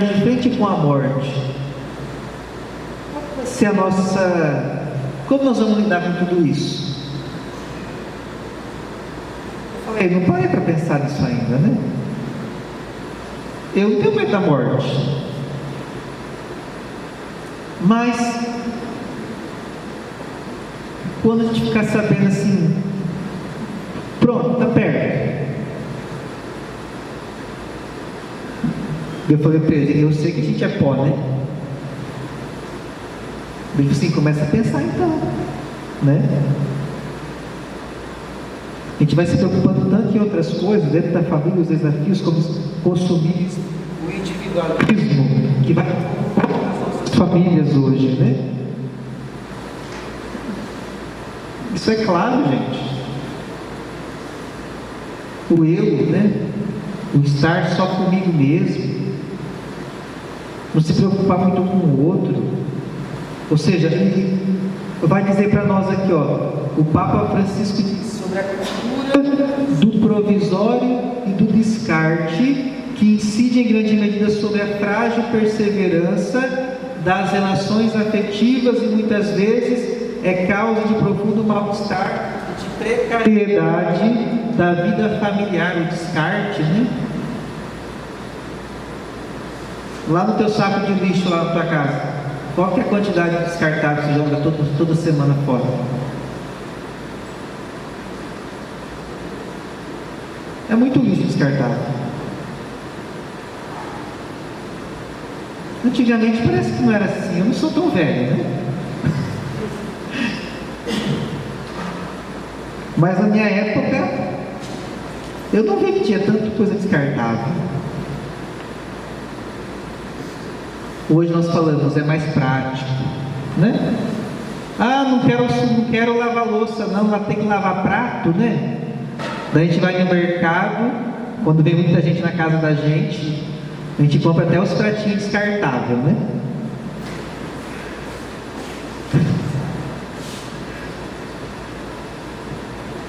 de frente com a morte, se a nossa... Como nós vamos lidar com tudo isso? Eu falei, não parei para pensar nisso ainda, né? Eu não tenho medo da morte. Mas, quando a gente ficar sabendo assim, pronto, está perto. Eu falei para ele, eu sei que a gente é pó, né? Ele disse assim, começa a pensar então, né? A gente vai se preocupando tanto em outras coisas, dentro da família, os desafios, como o consumismo, o individualismo, que vai as famílias hoje, né? Isso é claro, gente. O eu, né? O estar só comigo mesmo, não se preocupar muito com o outro. Ou seja, ele vai dizer para nós aqui, ó, o Papa Francisco diz sobre a cultura do provisório e do descarte, que incide em grande medida sobre a frágil perseverança das relações afetivas e muitas vezes é causa de profundo mal-estar e de precariedade da vida familiar, o descarte, né? Lá no teu saco de lixo, lá na tua casa, qual que é a quantidade de descartável que você joga toda semana fora? É muito lixo descartável. Antigamente parece que não era assim, eu não sou tão velho, né? Mas na minha época, eu não via que tinha tanta coisa descartável. Hoje nós falamos, é mais prático, né? Ah, não quero lavar louça, não, lá tem que lavar prato, né? Daí a gente vai no mercado, quando vem muita gente na casa da gente, a gente compra até os pratinhos descartáveis, né?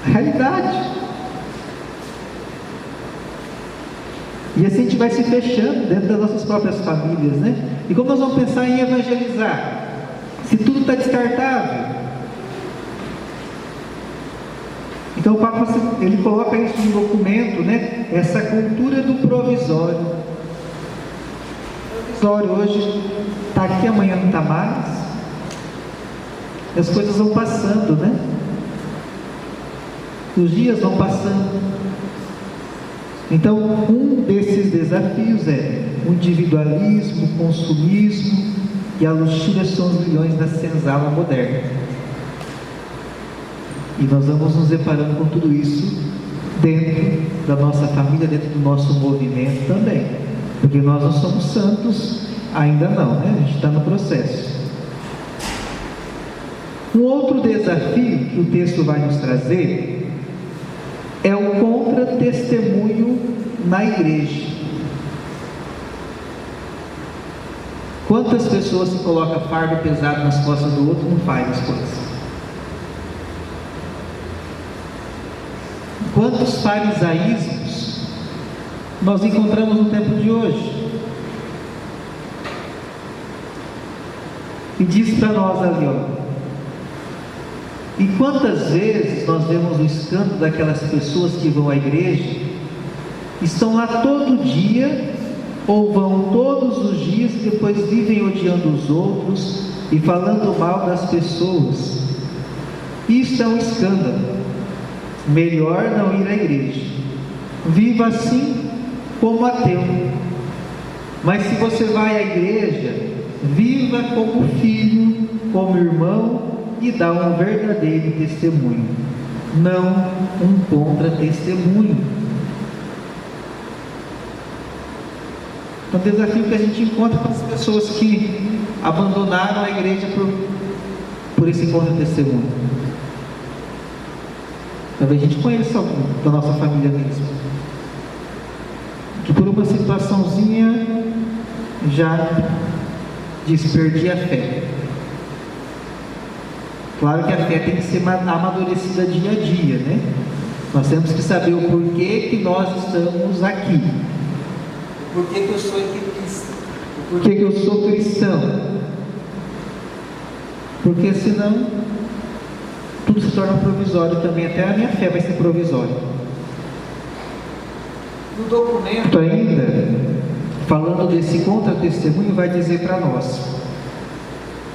Realidade. E assim a gente vai se fechando dentro das nossas próprias famílias, né? E como nós vamos pensar em evangelizar? Se tudo está descartável. Então o Papa, ele coloca isso no documento, né? Essa cultura do provisório. O provisório hoje está aqui, amanhã não está mais. E as coisas vão passando, né? Os dias vão passando. Então, um desses desafios é o individualismo, o consumismo e a luxúria são os milhões da senzala moderna. E nós vamos nos deparando com tudo isso dentro da nossa família, dentro do nosso movimento também. Porque nós não somos santos ainda não, né? A gente está no processo. Um outro desafio que o texto vai nos trazer é o contra-testemunho na igreja. Quantas pessoas se colocam fardo pesado nas costas do outro e não faz as coisas? Quantos farisaísmos nós encontramos no tempo de hoje? E diz para nós ali, ó. E quantas vezes nós vemos o escândalo daquelas pessoas que vão à igreja, estão lá todo dia, ou vão todos os dias, e depois vivem odiando os outros e falando mal das pessoas. Isso é um escândalo. Melhor não ir à igreja. Viva assim como ateu. Mas se você vai à igreja, viva como filho, como irmão, e dá um verdadeiro testemunho, não um contra-testemunho. É um desafio que a gente encontra com as pessoas que abandonaram a igreja por esse contra-testemunho. Talvez a gente conheça algum da nossa família mesmo, que por uma situaçãozinha já diz, perdi a fé. Claro que a fé tem que ser amadurecida dia a dia, né? Nós temos que saber o porquê que nós estamos aqui. Por que eu sou equipista? Por que eu sou cristão? Porque senão tudo se torna provisório também, até a minha fé vai ser provisória. No documento ainda, falando desse contra-testemunho, vai dizer para nós: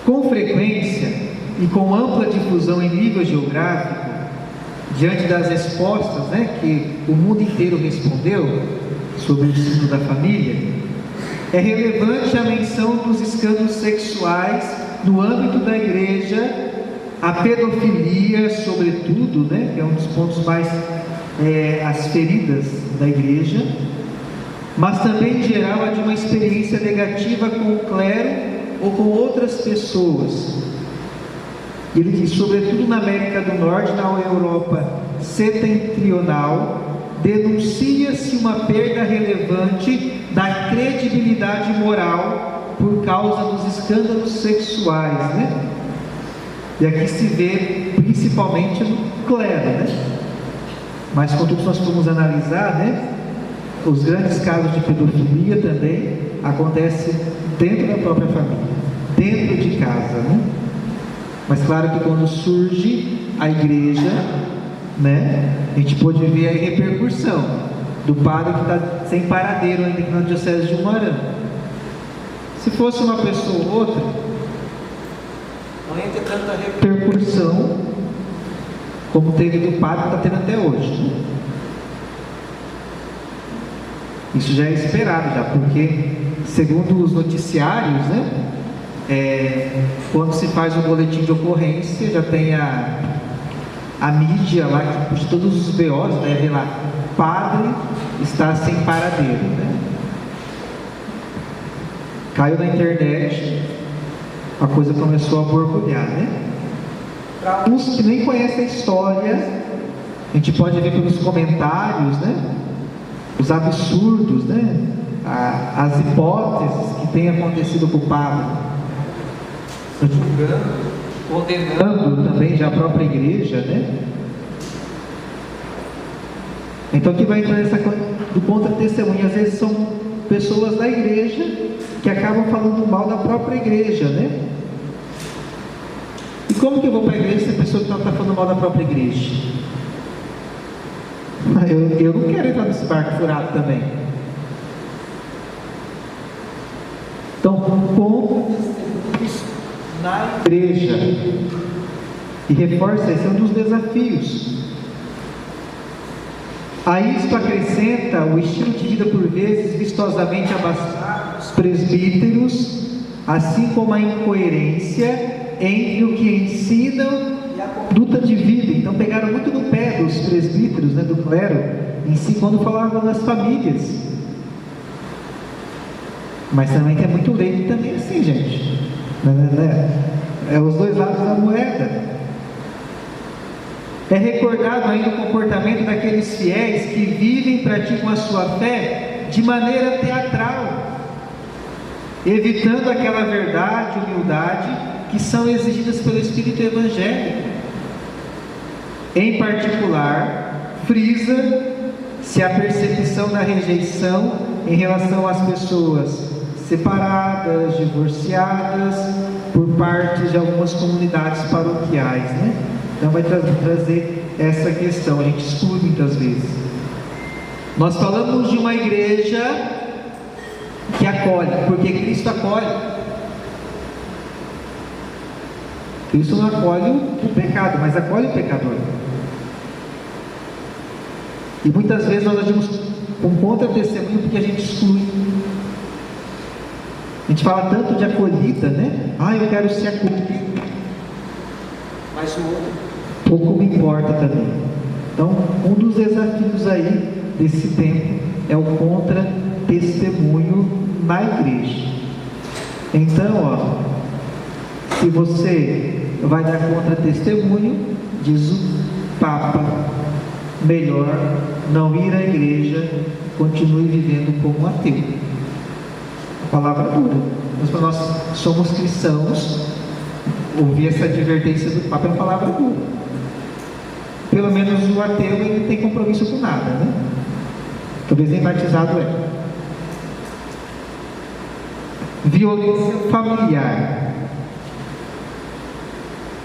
com frequência e com ampla difusão em nível geográfico, diante das respostas, que o mundo inteiro respondeu sobre o ensino da família, é relevante a menção dos escândalos sexuais no âmbito da igreja, a pedofilia, sobretudo, que é um dos pontos mais, as feridas da igreja, mas também em geral a de uma experiência negativa com o clero ou com outras pessoas. Ele diz, sobretudo na América do Norte, na Europa setentrional, denuncia-se uma perda relevante da credibilidade moral por causa dos escândalos sexuais, E aqui se vê principalmente no clero, Mas quando nós formos analisar, os grandes casos de pedofilia também acontecem dentro da própria família, dentro de casa, Mas claro que quando surge a igreja, a gente pode ver a repercussão do padre que está sem paradeiro ainda aqui na diocese de Umuarama. Se fosse uma pessoa ou outra, não ia ter tanta repercussão como teve do padre que está tendo até hoje. Isso já é esperado, porque segundo os noticiários, quando se faz um boletim de ocorrência, já tem a mídia lá que puxa todos os BOs, vê lá, padre está sem paradeiro, Caiu na internet, a coisa começou a borbulhar, Para uns que nem conhecem a história, a gente pode ver pelos comentários, os absurdos, as hipóteses que têm acontecido com o padre, julgando, condenando também já a própria igreja, Então aqui vai entrar essa coisa do contra-testemunho. Às vezes são pessoas da igreja que acabam falando mal da própria igreja, E como que eu vou para a igreja se a pessoa que está falando mal da própria igreja? Eu não quero entrar nesse barco furado também. Então, como na igreja, e reforça, esse é um dos desafios. A isto acrescenta o estilo de vida por vezes vistosamente abastado dos presbíteros, assim como a incoerência entre o que ensinam e a conduta de vida. Então pegaram muito no pé dos presbíteros, do clero, em si, quando falavam das famílias. Mas também tem muito leite também assim, gente. É os dois lados da moeda. É recordado ainda o comportamento daqueles fiéis que vivem e praticam a sua fé de maneira teatral, evitando aquela verdade e humildade que são exigidas pelo Espírito evangélico. Em particular, frisa-se a percepção da rejeição em relação às pessoas separadas, divorciadas, por parte de algumas comunidades paroquiais, Então vai trazer essa questão, a gente exclui muitas vezes. Nós falamos de uma igreja que acolhe, porque Cristo acolhe. Cristo não acolhe o pecado, mas acolhe o pecador. E muitas vezes nós agimos com contra-testemunho porque a gente exclui. A gente fala tanto de acolhida, eu quero ser acolhido. Mas o outro pouco me importa também. Então, um dos desafios aí desse tempo é o contra-testemunho na igreja. Então, se você vai dar contra-testemunho, diz o Papa, melhor não ir à igreja, continue vivendo como ateu. A palavra dura. Mas para nós somos cristãos, ouvir essa advertência do Papa é uma palavra dura. Pelo menos o ateu ele não tem compromisso com nada, Talvez nem batizado é. Violência familiar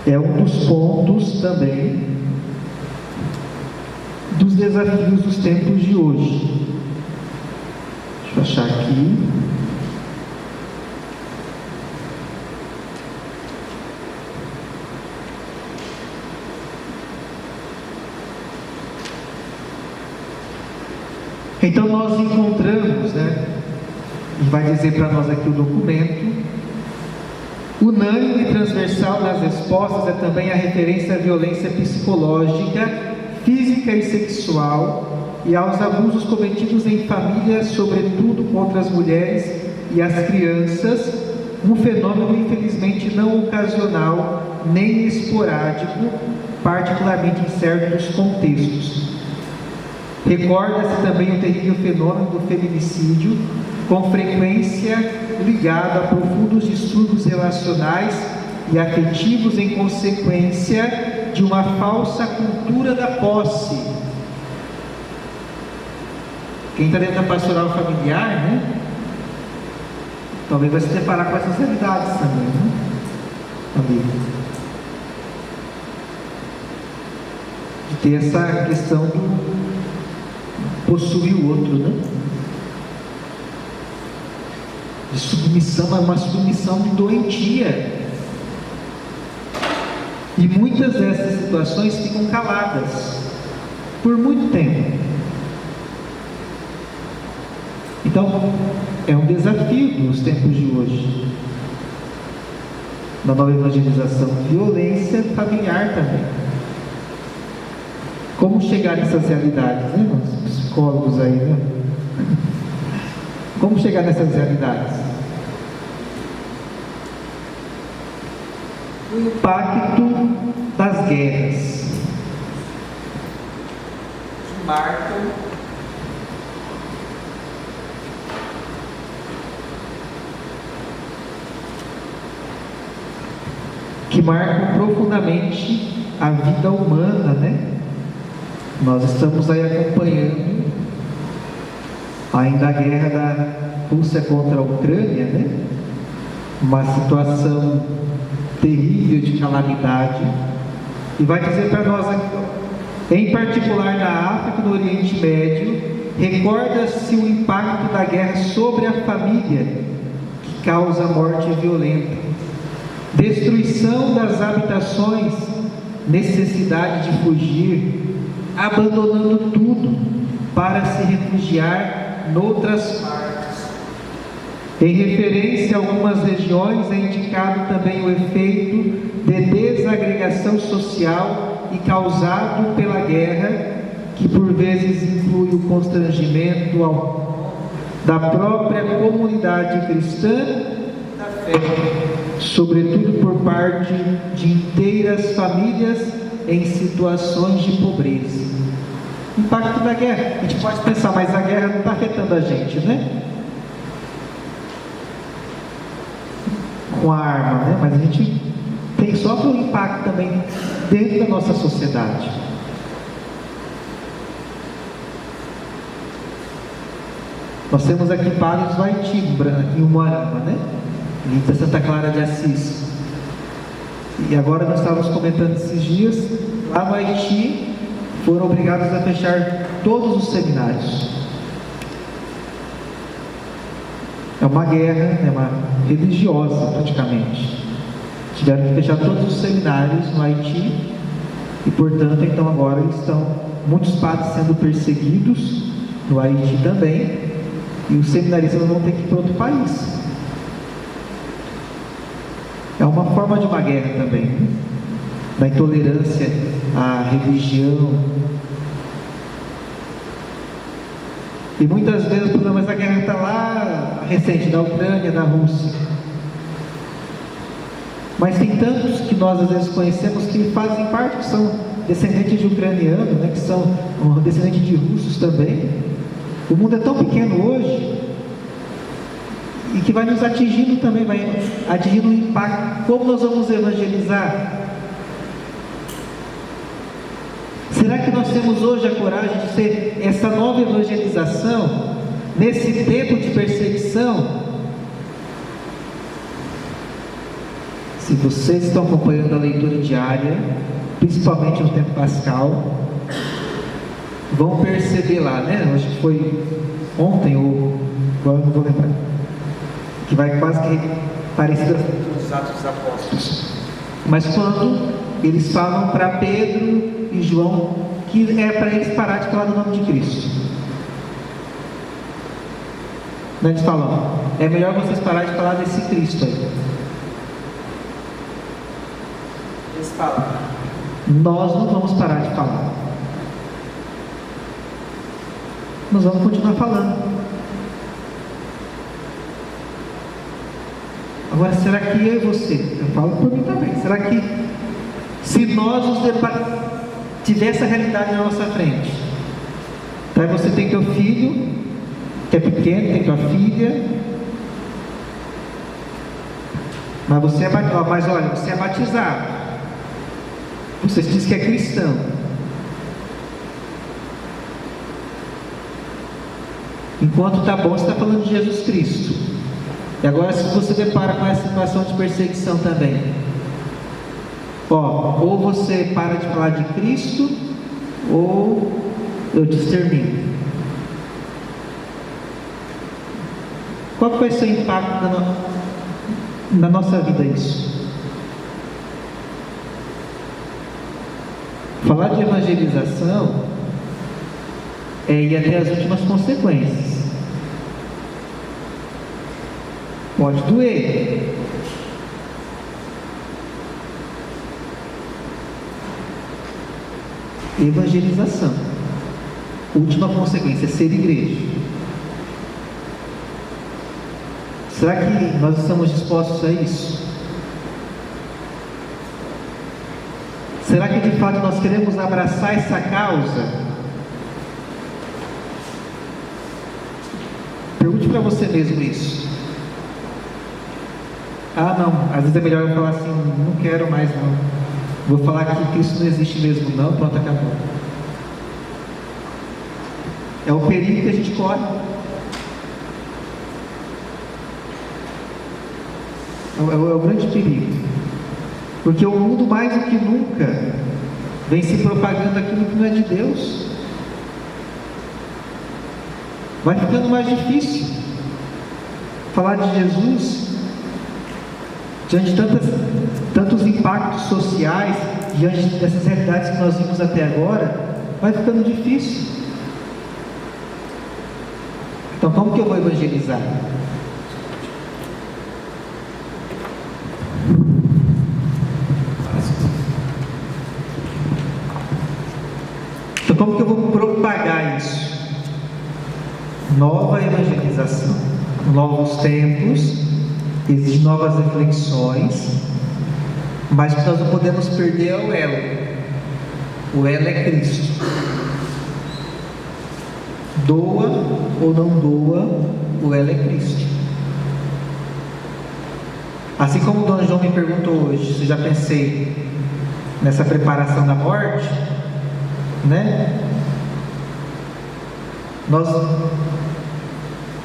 é um dos pontos também dos desafios dos tempos de hoje. Deixa eu achar aqui. Então nós encontramos, e vai dizer para nós aqui o documento, unânime e transversal nas respostas é também a referência à violência psicológica, física e sexual e aos abusos cometidos em família, sobretudo contra as mulheres e as crianças, um fenômeno infelizmente não ocasional nem esporádico, particularmente em certos contextos. Recorda-se também o terrível fenômeno do feminicídio, com frequência ligado a profundos distúrbios relacionais e afetivos em consequência de uma falsa cultura da posse. Quem está dentro da pastoral familiar, talvez vai se deparar com essas realidades também, amigo? De ter essa questão do possuir o outro, de submissão, mas uma submissão doentia. E muitas dessas situações ficam caladas por muito tempo. Então, é um desafio dos tempos de hoje. Na nova evangelização, violência familiar também. Como chegar nessas realidades, os psicólogos aí, Como chegar nessas realidades? O impacto das guerras que marcam profundamente a vida humana, Nós estamos aí acompanhando ainda a guerra da Rússia contra a Ucrânia, Uma situação terrível de calamidade, e vai dizer para nós aqui, em particular na África e no Oriente Médio, recorda-se o impacto da guerra sobre a família, que causa morte violenta, destruição das habitações, necessidade de fugir, abandonando tudo para se refugiar noutras partes. Em referência a algumas regiões é indicado também o efeito de desagregação social e causado pela guerra, que por vezes inclui o constrangimento da própria comunidade cristã da fé, sobretudo por parte de inteiras famílias em situações de pobreza. Impacto da guerra. A gente pode pensar, mas a guerra não está afetando a gente, Com a arma, Mas a gente sofre um impacto também dentro da nossa sociedade. Nós temos aqui padres do Haiti, em Umuarama, ali da Santa Clara de Assis. E agora nós estávamos comentando esses dias, lá no Haiti, foram obrigados a fechar todos os seminários. É uma guerra, uma religiosa praticamente. Tiveram que fechar todos os seminários no Haiti e, portanto, então agora estão muitos padres sendo perseguidos no Haiti também, e os seminaristas vão ter que ir para outro país. É uma forma de uma guerra também, da intolerância à religião. E muitas vezes, mas a guerra está lá, recente, da Ucrânia, da Rússia. Mas tem tantos que nós às vezes conhecemos que fazem parte, que são descendentes de ucranianos, que são descendentes de russos também. O mundo é tão pequeno hoje, e que vai nos atingindo também, vai atingindo um impacto. Como nós vamos evangelizar? Será que nós temos hoje a coragem de ser essa nova evangelização, nesse tempo de perseguição? Se vocês estão acompanhando a leitura diária, principalmente no tempo pascal, vão perceber lá, né? Acho que foi ontem ou agora não vou lembrar, que vai quase que parecido com os Atos dos Apóstolos. Mas quando eles falam para Pedro e João que é para eles parar de falar do nome de Cristo, eles falam: é melhor vocês parar de falar desse Cristo aí. Eles falam: nós não vamos parar de falar, nós vamos continuar falando. Agora, será que eu e você, eu falo por mim também, será que se nós nos tiver essa realidade na nossa frente, então você tem teu filho que é pequeno, tem tua filha, mas você é batizado, mas olha, você é batizado, você diz que é cristão, enquanto está bom, você está falando de Jesus Cristo. E agora, se você depara com essa situação de perseguição também, ou você para de falar de Cristo, ou eu te extermino. Qual vai ser o impacto na nossa vida isso? Falar de evangelização é ir até as últimas consequências. Pode doer. Evangelização. Última consequência é ser igreja. Será que nós estamos dispostos a isso? Será que de fato nós queremos abraçar essa causa? Pergunte para você mesmo isso. Ah, não, às vezes é melhor eu falar assim: não quero mais não, vou falar que Cristo não existe mesmo não, pronto, acabou. É o perigo que a gente corre. É o grande perigo, porque o mundo mais do que nunca vem se propagando aquilo que não é de Deus. Vai ficando mais difícil falar de Jesus diante de tantos impactos sociais, diante dessas realidades que nós vimos até agora. Vai ficando difícil. Então, como que eu vou evangelizar? Então, como que eu vou propagar isso? Nova evangelização, novos tempos, existem novas reflexões, mas o que nós não podemos perder é o elo. O elo é Cristo. Doa ou não doa, o elo é Cristo. Assim como o Dom João me perguntou hoje se eu já pensei nessa preparação da morte, né? Nós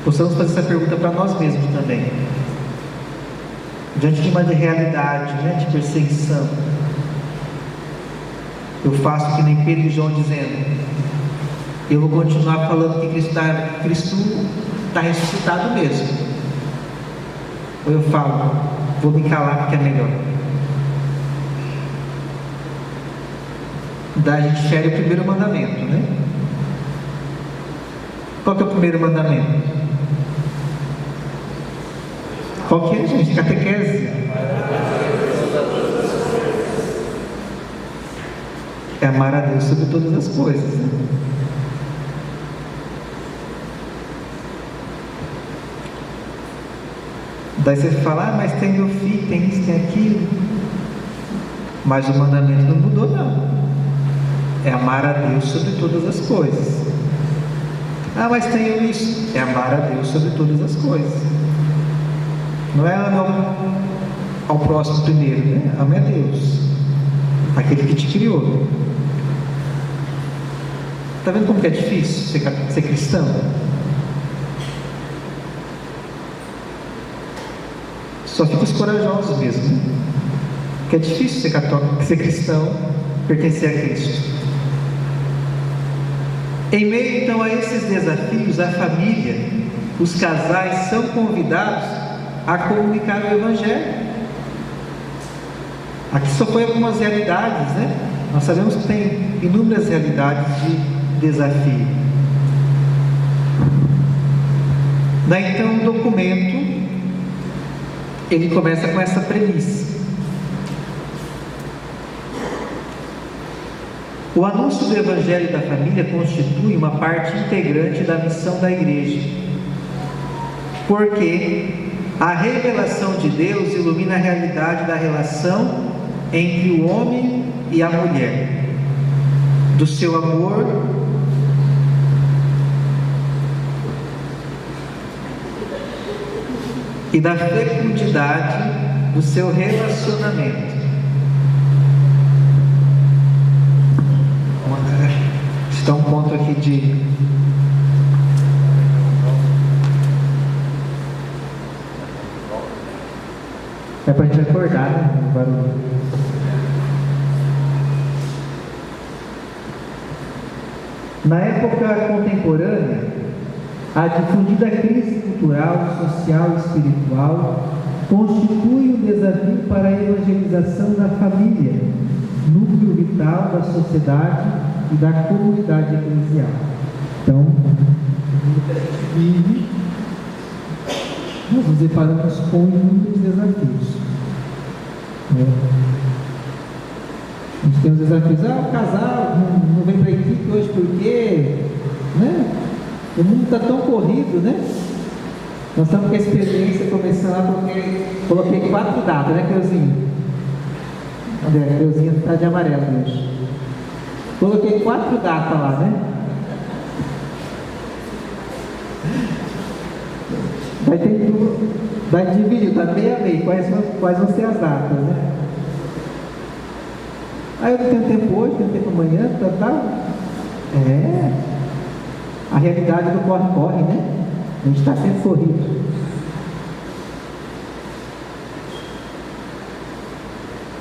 possamos fazer essa pergunta para nós mesmos também, diante de uma realidade, né, de perseguição. Eu faço que nem Pedro e João dizendo: eu vou continuar falando que Cristo está ressuscitado mesmo, ou eu falo: vou me calar porque é melhor. Daí a gente fere o primeiro mandamento, né? Qual que é o primeiro mandamento? Qual que é, gente? Catequese. É amar a Deus sobre todas as coisas, né? Daí você fala: mas tem meu filho, tem isso, tem aquilo. Mas o mandamento não mudou, não. É amar a Deus sobre todas as coisas. Ah, mas tenho isso. É amar a Deus sobre todas as coisas. Não é amar ao próximo primeiro, né? Ame a Deus, aquele que te criou. Está vendo como que é difícil ser cristão? Só fica os corajosos mesmo, né? Porque é difícil ser católico, ser cristão, pertencer a Cristo. Em meio então a esses desafios, a família, os casais são convidados a comunicar o Evangelho. Aqui só foi algumas realidades, né? Nós sabemos que tem inúmeras realidades de desafio. Daí então o documento, ele começa com essa premissa. O anúncio do Evangelho da família constitui uma parte integrante da missão da igreja, porque a revelação de Deus ilumina a realidade da relação entre o homem e a mulher, do seu amor e da fecundidade do seu relacionamento. Está um ponto aqui de é para a gente acordar, né? O barulho. Na época contemporânea, a difundida crise cultural, social e espiritual constitui um desafio para a evangelização da família, núcleo vital da sociedade e da comunidade eclesial. Então, a gente vive, nós nos deparamos com inúmeros desafios. A gente tem os desafios, o casal não vem para a equipe hoje porque, né? O mundo está tão corrido, né? Nós estamos com a experiência começando lá porque coloquei 4 datas, né, Creuzinho? André, a Creuzinha está de amarelo hoje. Coloquei 4 datas lá, né? Vai dividir, tá meio a meio, quais vão ser as datas, né? Aí eu não tenho tempo hoje, tenho tempo amanhã, tá. A realidade do corre-corre, né? A gente está sempre corrido.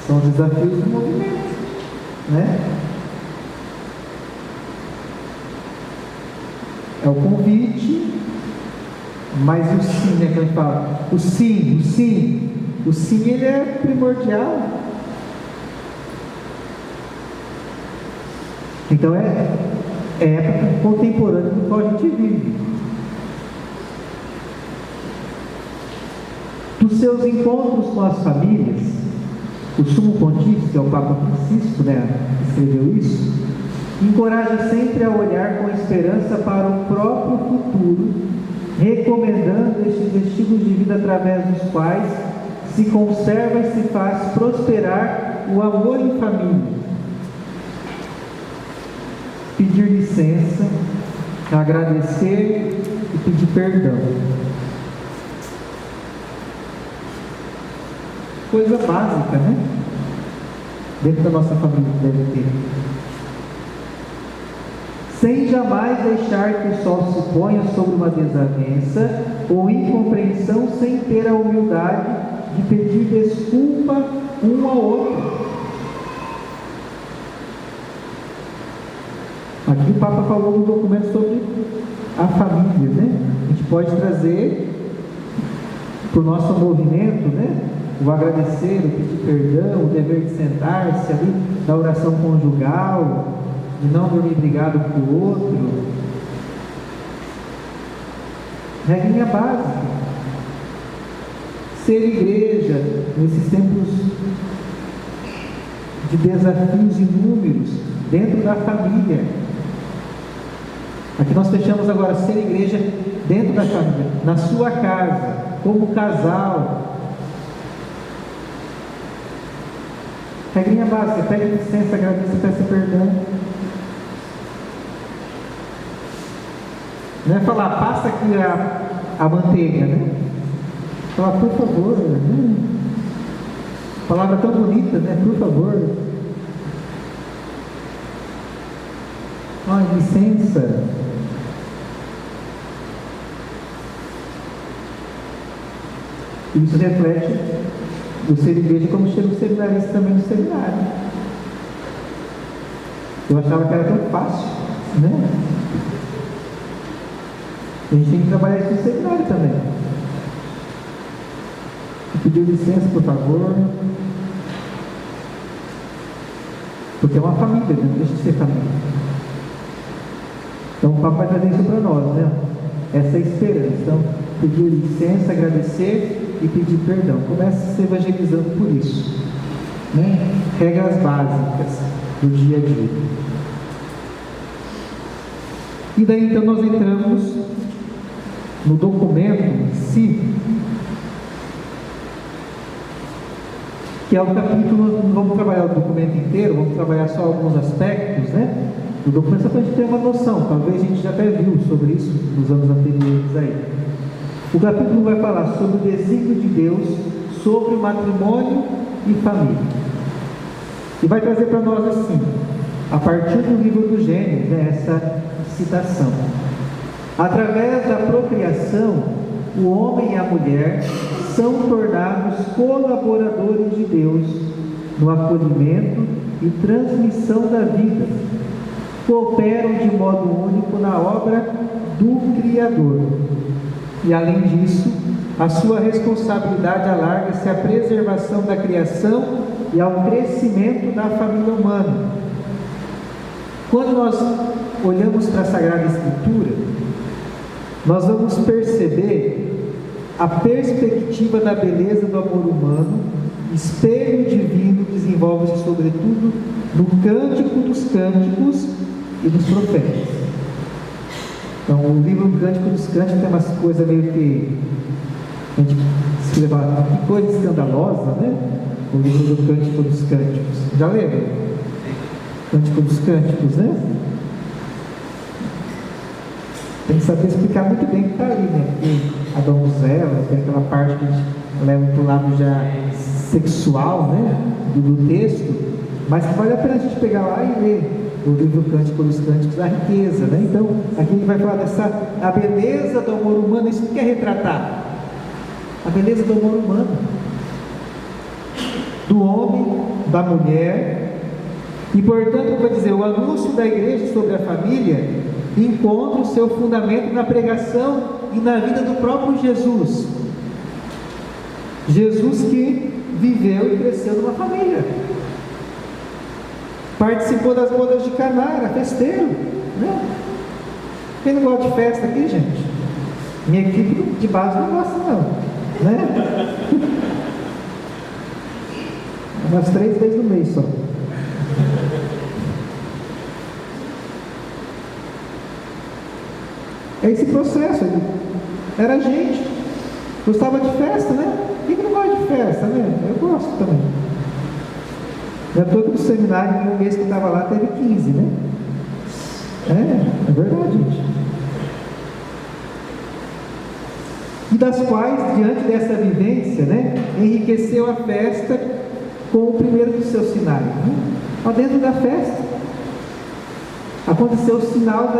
São os desafios do movimento, né? É o convite, mas o sim, né, que a gente fala, o sim ele é primordial. Então é época contemporânea do qual a gente vive. Dos seus encontros com as famílias, o Sumo Pontífice, que é o Papa Francisco, né, escreveu isso, encoraja sempre a olhar com esperança para o próprio futuro, recomendando estes estilos de vida através dos quais se conserva e se faz prosperar o amor em família. Pedir licença, agradecer e pedir perdão. Coisa básica, né? Dentro da nossa família deve ter. Sem jamais deixar que o sol se ponha sobre uma desavença ou incompreensão, sem ter a humildade de pedir desculpa um ao outro. Aqui o Papa falou no documento sobre a família, né? A gente pode trazer para o nosso movimento, né? O agradecer, o pedir perdão, o dever de sentar-se ali, da oração conjugal, de não dormir brigado com o outro. Regrinha básica. Ser igreja nesses tempos de desafios inúmeros dentro da família. Aqui nós fechamos agora ser igreja dentro da família, na sua casa, como casal. Regrinha básica, pede licença, agradeça, peça perdão. Não é falar, passa aqui a manteiga, né? Falar, por favor, né? Palavra tão bonita, né? Por favor. Licença. Isso reflete Eu ser igreja como chega o seminarista também no seminário. Eu achava que era tão fácil, né? A gente tem que trabalhar isso no seminário também. Pedir licença, por favor. Porque é uma família, não deixa de ser família. Então o Papa vai trazer isso para nós, né? Essa esperança. Então, pedir licença, agradecer e pedir perdão. Começa se evangelizando por isso, né? Regras básicas do dia a dia. E daí então nós entramos no documento em si, que é o capítulo. Não vamos trabalhar o documento inteiro, vamos trabalhar só alguns aspectos, né? O documento, só para a gente ter uma noção. Talvez a gente já até viu sobre isso nos anos anteriores aí. O capítulo vai falar sobre o desígnio de Deus sobre o matrimônio e família. E vai trazer para nós assim, a partir do livro do Gênesis, né, essa citação. Através da procriação, o homem e a mulher são tornados colaboradores de Deus no acolhimento e transmissão da vida. Cooperam de modo único na obra do Criador. E além disso, a sua responsabilidade alarga-se à preservação da criação e ao crescimento da família humana. Quando nós olhamos para a Sagrada Escritura, nós vamos perceber a perspectiva da beleza do amor humano, espelho divino, desenvolve-se sobretudo no Cântico dos Cânticos e dos Profetas. Então, o livro Cântico dos Cânticos tem umas coisas meio que a gente se leva, que coisa escandalosa, né? O livro do Cântico dos Cânticos. Já leram? Cântico dos Cânticos, né? Tem que saber explicar muito bem o que está ali, né? Porque a donzela, tem aquela parte que a gente leva para o lado já sexual, né? Do texto, mas que vale a pena a gente pegar lá e ler o livro Cântico dos Cânticos, a riqueza, né? Então, aqui ele vai falar a beleza do amor humano. Isso que quer retratar a beleza do amor humano, do homem, da mulher. E portanto, vai dizer, o anúncio da igreja sobre a família encontra o seu fundamento na pregação e na vida do próprio Jesus. Jesus que viveu e cresceu numa família, participou das bodas de Caná, era festeiro, né? Quem não gosta de festa aqui, gente? Minha equipe de base não gosta não, né? Umas 3 vezes no mês só. É esse processo, ele era gente, gostava de festa, né? Quem não gosta de festa, né? Eu gosto também. Todo o seminário, no mês que eu estava lá, teve 15, né? É verdade, gente. E das quais, diante dessa vivência, né, enriqueceu a festa com o primeiro dos seus sinais. Né? Lá dentro da festa, aconteceu o sinal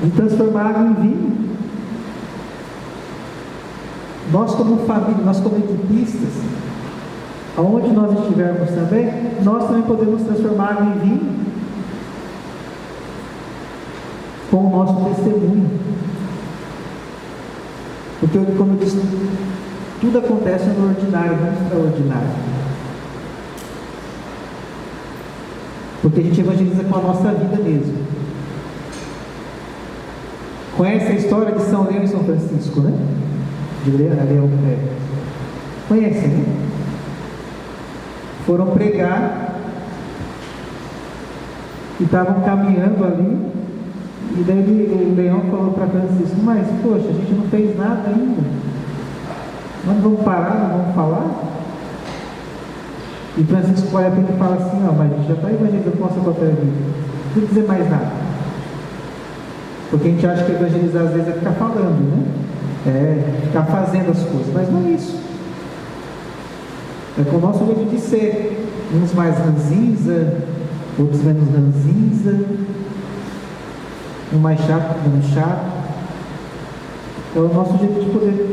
de transformar água em vinho. Nós como família, nós como equipistas, aonde nós estivermos também, nós também podemos transformar água em vinho com o nosso testemunho. Porque, como eu disse, tudo acontece no ordinário, não no extraordinário. Porque a gente evangeliza com a nossa vida mesmo. Conhece a história de São Leão e São Francisco, né? De Leão, Conhece, né? Foram pregar e estavam caminhando ali, e daí o Leão falou para Francisco, mas poxa, a gente não fez nada ainda, nós não vamos parar, não vamos falar? E Francisco olha para ele e fala assim, mas a gente já está evangelizando com a nossa própria vida, não precisa dizer mais nada, porque a gente acha que evangelizar às vezes é ficar falando, né? Ficar fazendo as coisas, mas não é isso. É com o nosso jeito de ser, uns mais ranzinza, outros menos ranzinza, um mais chato, menos chato. É o nosso jeito de poder